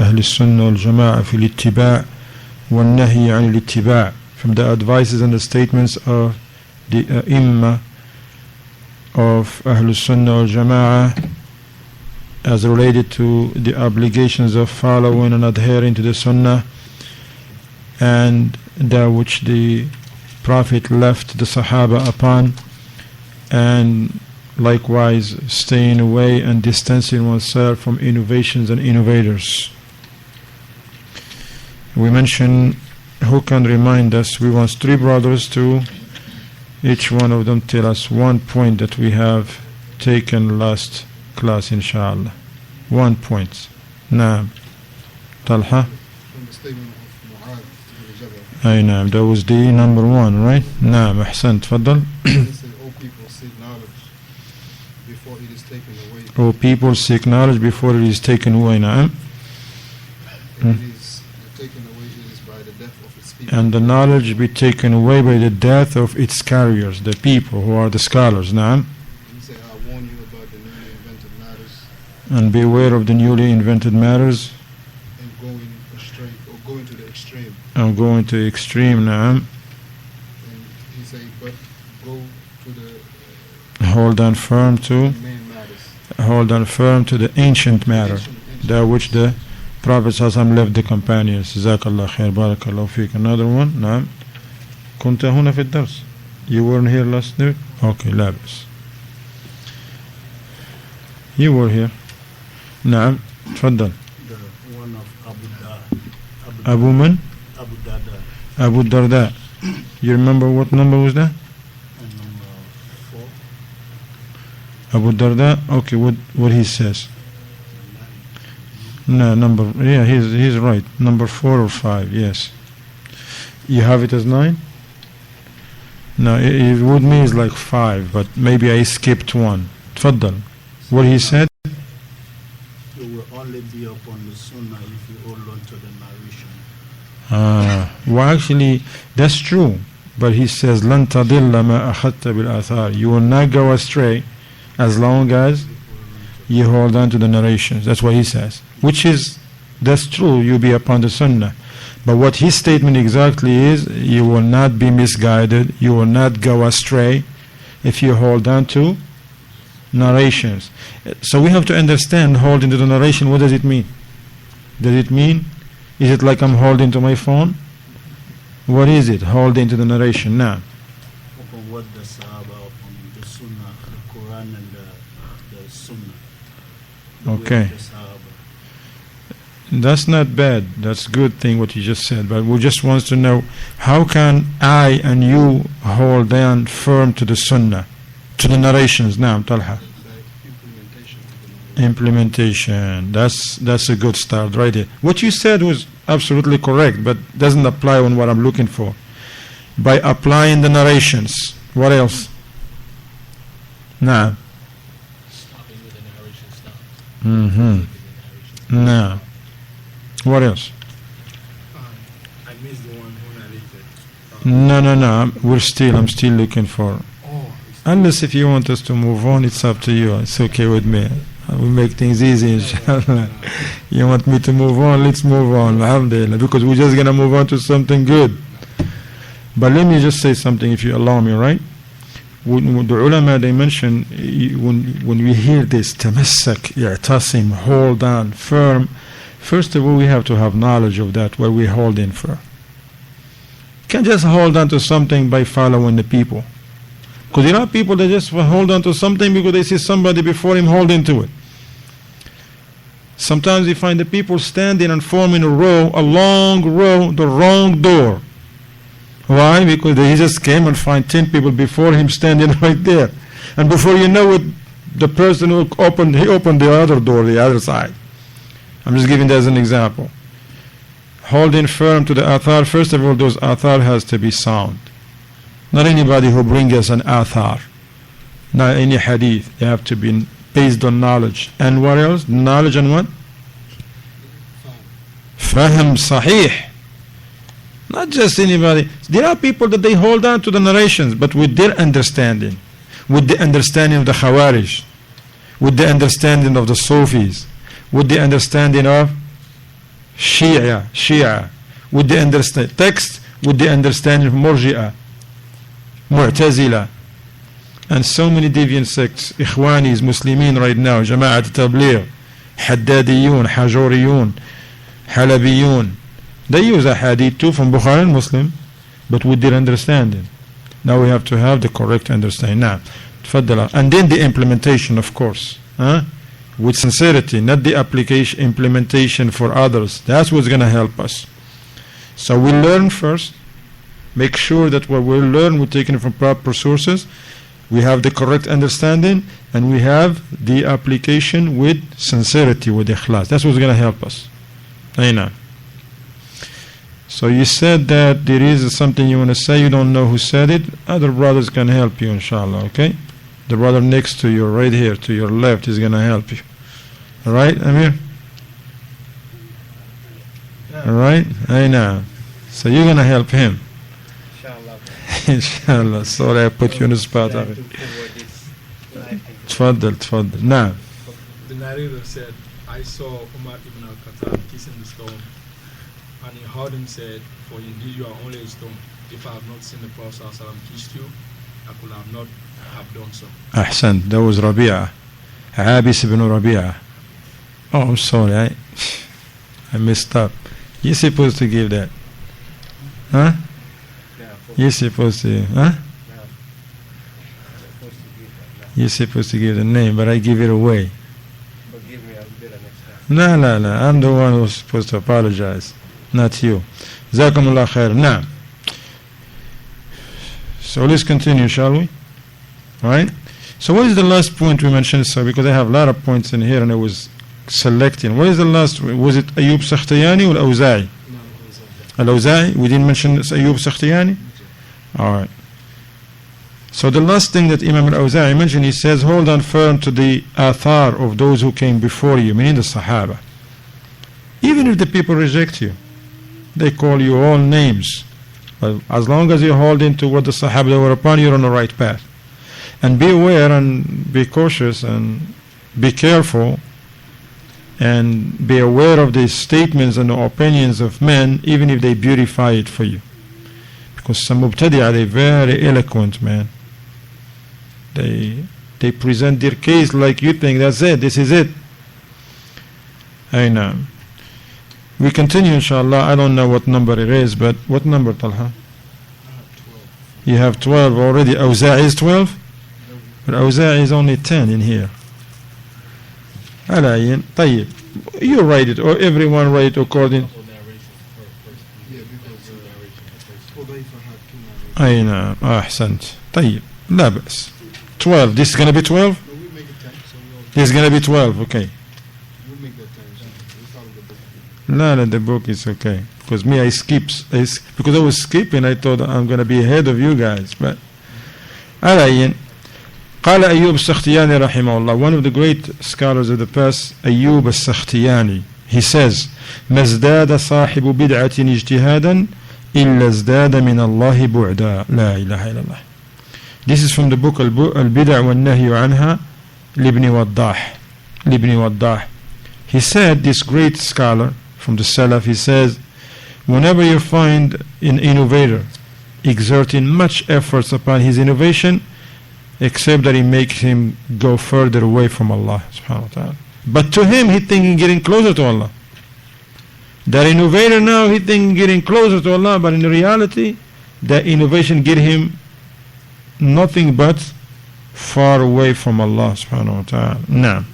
أهل السنة والجماعة في الاتباع والنهي عن الاتباع, from the advices and the statements of the Imam of Ahlul Sunnah wal Jama'ah as related to the obligations of following and adhering to the Sunnah and that which the Prophet left the Sahaba upon, and likewise staying away and distancing oneself from innovations and innovators. We mentioned, who can remind us, we want 3 brothers to each one of them tell us one point that we have taken last class, inshallah. 1 point. Naam. Talha? From the statement of Mu'adh ibn Jabal. Ay, naam. That was the number 1, right? Naam. Ahsan. Tfaddal. He said, "O people, seek knowledge before it is taken away." O people, seek knowledge before it is taken away. Naam. And it is taken away, it is by the death of its people. And the knowledge be taken away by the death of its carriers, the people who are the scholars. Naam. He said, "I warn you about the newly invented matters And beware of the newly invented matters and going astray or going to the extreme." and going to extreme. Naam. And he said, "But go to the Hold on firm to main matters." hold on firm to the ancient matter, that which the Prophet ﷺ left the companions. Jazakallah khair, barakallahu feek. Another one. نعم. كنت هنا في الدرس. You weren't here last night? Okay, لا بأس. You were here. نعم. تفضل. The one of Abu Darda. Abu man? Abu Darda. Abu Darda. You remember what number was that? And number 4. Abu Darda. Okay, what he says. No, he's right. Number 4 or 5, yes. You have it as 9? No, it with me is like 5, but maybe I skipped 1. Tfaddal. What he said? You will only be upon the Sunnah if you hold on to the narration. Well, actually, that's true. But he says, لَن تَضِلَّ مَا أَخَذْتَ بِالْآثَارِ. You will not go astray as long as you hold on to the narrations. That's what he says. Which is, that's true, you be upon the Sunnah. But what his statement exactly is, you will not be misguided, you will not go astray if you hold on to narrations. So we have to understand holding to the narration, what does it mean? Does it mean, is it like I'm holding to my phone? What is it, holding to the narration now? Upon what the Sahaba, upon the Sunnah, the Quran and the Sunnah. The way Okay. of the Sahaba. That's not bad. That's a good thing what you just said. But we just want to know, how can I and you hold on firm to the Sunnah, to the narrations? Now, Talha. Implementation. That's a good start right there. What you said was absolutely correct, but doesn't apply on what I'm looking for. By applying the narrations. What else? Now. Stopping with the narration stops. Mm-hmm. Now. What else? I missed the one who narrated. No. I'm still looking for. Unless if you want us to move on, it's up to you. It's okay with me. We make things easy, inshallah. You want me to move on? Let's move on, alhamdulillah, because we're just going to move on to something good. But let me just say something, if you allow me, right? When the ulama, they mention, when we hear this, tamassak, i'tasim, hold on, firm, first of all, we have to have knowledge of that, what we hold in for. You can't just hold on to something by following the people. Because there are people that just hold on to something because they see somebody before him holding to it. Sometimes you find the people standing and forming a long row, the wrong door. Why? Because he just came and find 10 people before him standing right there. And before you know it, the person who opened the other door, the other side. I'm just giving that as an example. Holding firm to the athar, first of all, those athar has to be sound. Not anybody who brings us an athar. Not any hadith. They have to be based on knowledge. And what else? Knowledge and what? Fahm sahih. Not just anybody. There are people that they hold on to the narrations, but with their understanding. With the understanding of the Khawarij. With the understanding of the Sufis. With the understanding of Shia, with the understand text, with the understanding of Murji'ah, Mu'tazila, and so many deviant sects. Ikhwanis, Muslimin right now, Jama'at Tabligh, Haddadiyun, Hajuriyun, Halabiyun. They use a hadith too from Bukhari and Muslim, but with their understanding. Now we have to have the correct understanding. Now, تفضل. And then the implementation, of course, with sincerity, not the application, implementation for others. That's what's going to help us. So we learn first, make sure that what we learn we're taking it from proper sources, we have the correct understanding, and we have the application with sincerity, with ikhlas. That's what's going to help us. Aina. So you said that there is something you want to say, you don't know who said it. Other brothers can help you, inshallah, okay? The brother next to you, right here, to your left, is going to help you. Alright, Amir? Alright? Aina. So you're going to help him. Inshallah. Sorry I put you on the spot. Tfaddal. Now. The narrator said, I saw Umar ibn al-Khattab kissing the stone, and he heard him said, for indeed you are only a stone. If I have not seen the Prophet kissed you, I could have not have done so. Ahsan, that was Rabi'ah. Abis ibn Rabi'ah. Oh, I'm sorry, I messed up. You're supposed to give that. Huh? You're supposed to, huh? You're supposed to give the name, but I give it away. Forgive me, I'll do that next time. No. I'm the one who's supposed to apologize, not you. Jazakumullah khair. Now, so let's continue, shall we? Alright? So what is the last point we mentioned? So because I have a lot of points in here and I was selecting. What is the last? Was it Ayyub Sakhtiyani or Awza'i? Al-Awza'i? We didn't mention Ayyub Sakhtiyani? Alright. So the last thing that Imam Al-Awza'i mentioned, he says, hold on firm to the athar of those who came before you, meaning the Sahaba. Even if the people reject you, they call you all names. But as long as you hold into what the Sahaba were upon, you're on the right path. And be aware and be cautious and be careful and be aware of the statements and the opinions of men, even if they beautify it for you. Because some mubtadi'ah, they're very eloquent, man. They present their case like you think that's it, this is it. I know. We continue, inshallah. I don't know what number it is, but what number, Talha? You have 12 already. Awza'i is 12? But Awza'i is only 10 in here. Alayin, tayyib. You write it, or everyone write according. I know. Ahsant. Tayyib. La bas. 12. This is going to be 12? This is going to be 12, okay. No, the book is okay. Because me, I skipped. Because I was skipping, I thought I'm going to be ahead of you guys. But, alayin. قال أيوب السختياني رحمه الله, one of the great scholars of the past, أيوب السختياني, he says, ما ازداد صاحب بدعة اجتهادا إلا ازداد من الله بعدا لا إله إلا الله. This is from the book البدع والنهي عنها لابن وضاح. He said, this great scholar from the Salaf, he says, whenever you find an innovator exerting much efforts upon his innovation, except that he makes him go further away from Allah subhanahu wa ta'ala. But to him, he thinking getting closer to Allah. That innovator now, he thinking getting closer to Allah, but in reality, that innovation get him nothing but far away from Allah subhanahu wa ta'ala. Now,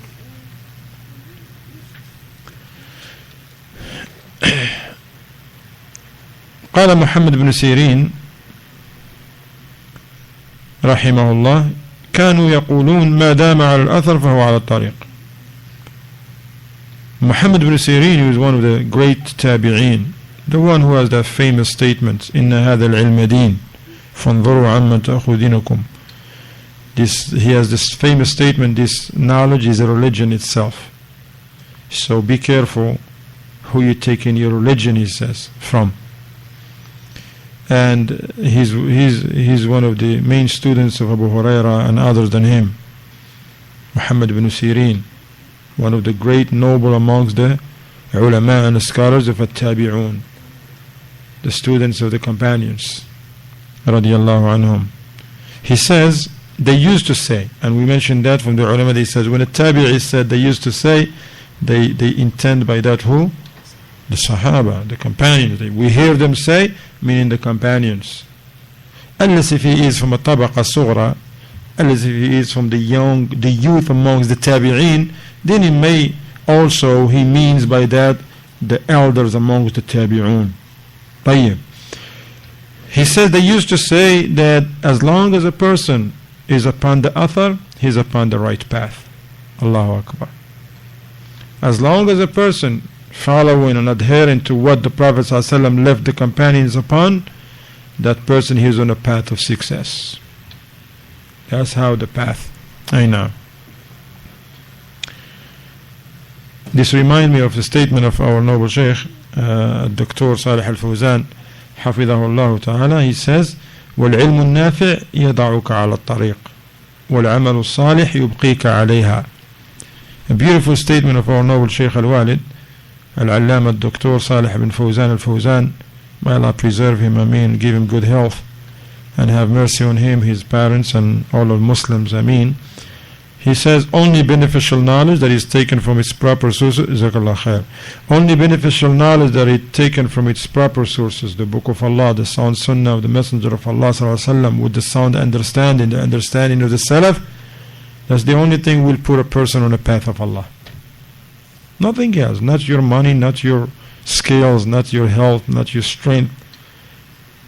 قال محمد بن سيرين رحمه الله, كانوا يقولون ما دام على الأثر فهو على الطريق. Muhammad ibn Sirin is one of the great tabi'een, the one who has that famous statement, إن هذا العلم دين فانظروا عمن تأخذ دينكم. He has this famous statement, this knowledge is a religion itself. So be careful who you take in your religion, he says, from. And he's one of the main students of Abu Huraira and others than him. Muhammad ibn Sirin, one of the great noble amongst the ulama and scholars of التابعون, the students of the companions radiyallahu anhum. He says they used to say, and we mentioned that from the ulama, they said when a tabi'i said they used to say, they intend by that who? The Sahaba, the companions. We hear them say, meaning the companions. Unless if he is from a tabaqa sughra, unless if he is from the youth amongst the tabi'een, then he may also, he means by that the elders amongst the tabi'un. طيب. He says they used to say that as long as a person is upon the athar, he is upon the right path. Allahu Akbar. As long as a person following and adhering to what the Prophet ﷺ left the companions upon, that person he is on a path of success. That's how the path. I know. This reminds me of the statement of our noble Shaykh, Dr. Salih Al-Fawzan, حفظه الله تعالى. He says, والعلم النافع يضعك على الطريق والعمل الصالح يبقيك عليها. A beautiful statement of our noble Shaykh Al-Walid, Al-Allama Dr. Salih bin Fawzan Al-Fawzan. May Allah preserve him, Ameen, give him good health and have mercy on him, his parents and all of Muslims, Ameen. He says only beneficial knowledge that is taken from its proper sources, Jazakallah khair. Only beneficial knowledge that is taken from its proper sources, the Book of Allah, the sound Sunnah of the Messenger of Allah ﷺ, with the sound understanding, the understanding of the Salaf, that's the only thing will put a person on the path of Allah. Nothing else, not your money, not your skills, not your health, not your strength,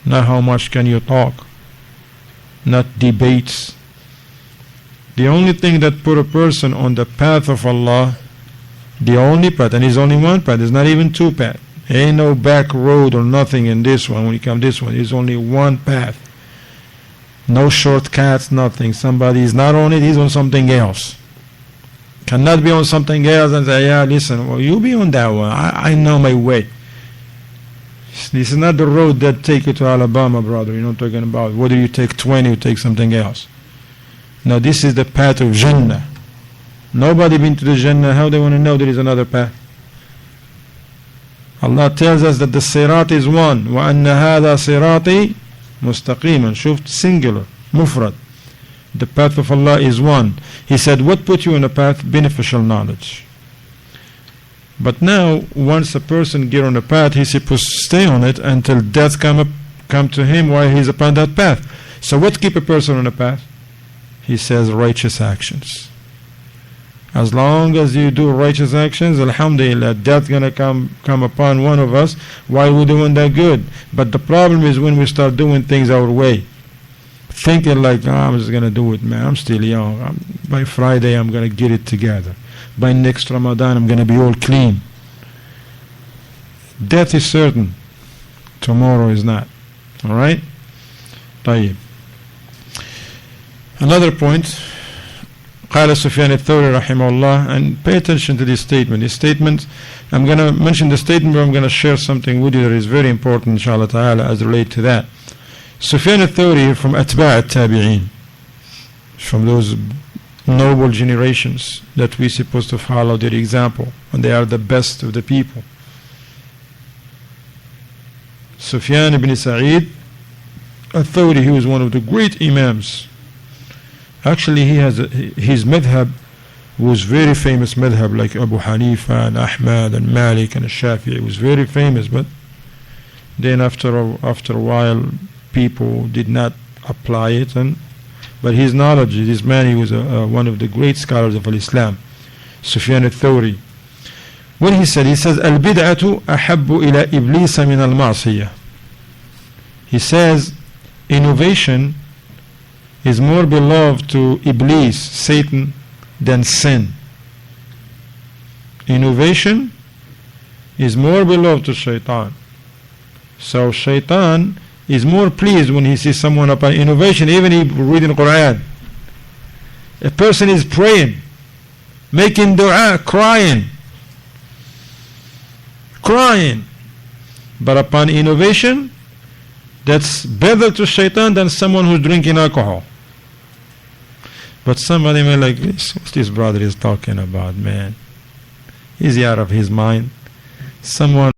not how much can you talk, not debates. The only thing that put a person on the path of Allah, the only path, and it's only one path, it's not even two paths. Ain't no back road or nothing in this one. When you come this one, it's only one path. No shortcuts, nothing. Somebody is not on it, he's on something else. Cannot be on something else and say, yeah, listen, well, you be on that one. I know my way. This is not the road that take you to Alabama, brother. You're not talking about whether you take 20 or take something else. Now this is the path of Jannah. Nobody been to the Jannah. How they want to know there is another path? Allah tells us that the sirat is one. وَأَنَّ هَذَا صِرَاطِي مُسْتَقِيمًا. شُفت singular, mufrad. The path of Allah is one. He said, what put you on a path? Beneficial knowledge. But now, once a person get on a path, he's supposed to stay on it until death come to him while he's upon that path. So what keep a person on a path? He says righteous actions. As long as you do righteous actions, alhamdulillah, death gonna come upon one of us while we're doing that good. But the problem is when we start doing things our way, thinking like, I'm just gonna do it, man, I'm still young, by Friday I'm gonna get it together, by next Ramadan I'm gonna be all clean. Death is certain, tomorrow is not. Alright? طيب. Another point, قال سفيان الثوري رحمه الله, and pay attention to this statement. This statement, I'm going to mention the statement, but I'm going to share something with you that is very important, inshallah ta'ala, as related to that. Sufyan al-Thawri from Atba' al-Tabi'een, from those noble generations that we're supposed to follow their example, and they are the best of the people. Sufyan ibn Sa'id al-Thawri, he was one of the great imams. Actually, he has his madhab was very famous madhab, like Abu Hanifa and Ahmad and Malik and Shafi'i was very famous. But then after a while, people did not apply it. But his knowledge, this man, he was one of the great scholars of Islam, Sufyan al-Thawri. When he says, "Al-bid'atu ahabbu ila iblis min al-ma'siyah." He says, innovation is more beloved to Iblis, Satan, than sin. Innovation is more beloved to Shaitan. So Shaitan is more pleased when he sees someone upon innovation, even if reading Quran. A person is praying, making dua, crying, but upon innovation, that's better to Shaitan than someone who's drinking alcohol. But somebody may like, what's this brother is talking about, man? Is he out of his mind? someone